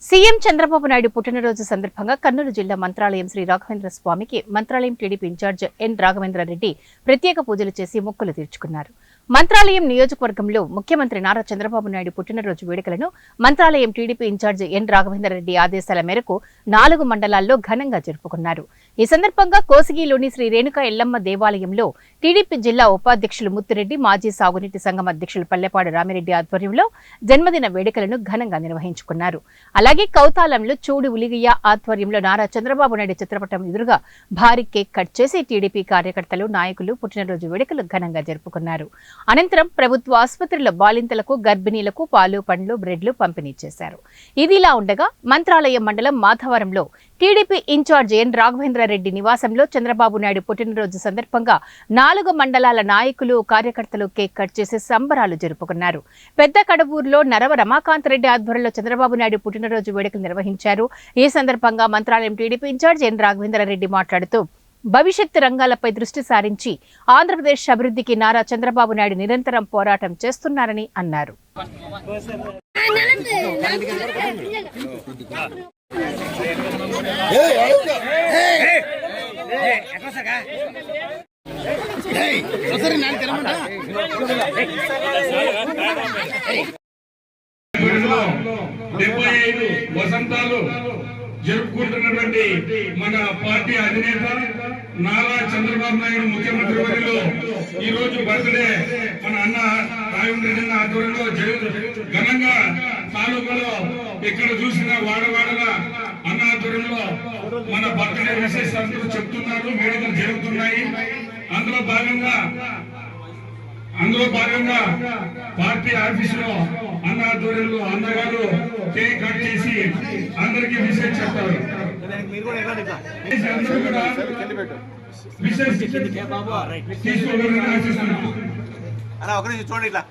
CM Chandrababu Naidu పుట్టినరోజు సందర్భంగా కర్నూలు జిల్లా మంత్రాలయం శ్రీ రాఘవేంద్ర స్వామికి మంత్రాలయం టీడీపీ ఇన్ఛార్జ్ ఎన్ రాఘవేంద్ర రెడ్డి ప్రత్యేక పూజలు చేసి మొక్కులు తీర్చుకున్నారు. మంత్రాలయం నియోజకవర్గంలో ముఖ్యమంత్రి నారా చంద్రబాబు నాయుడు పుట్టినరోజు వేడుకలను మంత్రాలయం టీడీపీ ఇన్ఛార్జ్ ఎన్ రాఘవేంద్ర రెడ్డి ఆదేశాల మేరకు 4 మండలాల్లో ఘనంగా జరుపుకున్నారు. ఈ సందర్భంగా కోసిగిలోని శ్రీ రేణుకా ఎల్లమ్మ దేవాలయంలో టీడీపీ జిల్లా ఉపాధ్యక్షులు ముత్తిరెడ్డి, మాజీ సాగునీటి సంఘం అధ్యక్షులు పల్లెపాడు రామిరెడ్డి ఆధ్వర్యంలో జన్మదిన వేడుకలను ఘనంగా నిర్వహించుకున్నారు. అలాగే కౌతాలంలో చూడు ఉలిగియ్య ఆధ్వర్యంలో నారా చంద్రబాబు నాయుడు చిత్రపటం ఎదురుగా భారీ కేక్ కట్ చేసి టీడీపీ కార్యకర్తలు, నాయకులు పుట్టినరోజు వేడుకలు ఘనంగా జరుపుకున్నారు. అనంతరం ప్రభుత్వ ఆసుపత్రుల బాలింతలకు, గర్భిణీలకు పాలు, పండ్లు, బ్రెడ్లు పంపిణీ చేశారు. ఇదిలా ఉండగా మంత్రాలయం మండలం మాధవరంలో టీడీపీ ఇన్ఛార్జ్ ఎన్ రాఘవేంద్ర రెడ్డి నివాసంలో చంద్రబాబు నాయుడు పుట్టినరోజు సందర్భంగా 4 మండలాల నాయకులు, కార్యకర్తలు కేక్ కట్ చేసి సంబరాలు జరుపుకున్నారు. పెద్ద కడవూరులో నరవ రమాకాంత్ రెడ్డి ఆధ్వర్యంలో చంద్రబాబు నాయుడు పుట్టినరోజు వేడుకలు నిర్వహించారు. ఈ సందర్భంగా మంత్రాలయం టీడీపీ ఇన్ఛార్జ్ ఎన్ రాఘవేంద్ర రెడ్డి మాట్లాడుతూ భవిష్యత్తు రంగాలపై దృష్టి సారించి ఆంధ్రప్రదేశ్ అభివృద్ధికి నారా చంద్రబాబు నాయుడు నిరంతరం పోరాటం చేస్తున్నారని అన్నారు. వసంతాలు జరుపుకుంటున్నటువంటి మన పార్టీ అధినేత నారా చంద్రబాబు నాయుడు ముఖ్యమంత్రి వర్యులు ఈ రోజు బర్త్డే మన అన్న రాఘవేంద్ర రెడ్డి ఆధ్వర్యంలో ఘనంగా తాలూకాలో ఇక్కడ చూసిన వాడవాడల అన్న ఆధ్వర్యంలో మన బర్త్డే విశేషాలు చెప్తున్నారు, వేడుకలు జరుగుతున్నాయి. అందులో భాగంగా పార్టీ ఆఫీసులో అన్న ఆధ్వర్యంలో అన్నగారు కేక్ కట్ చేసి అందరికీ విషయం చెప్తారు. అందరూ కూడా విషయం తీసుకోవాలని ఆశిస్తున్నాం. చూడండి ఇట్లా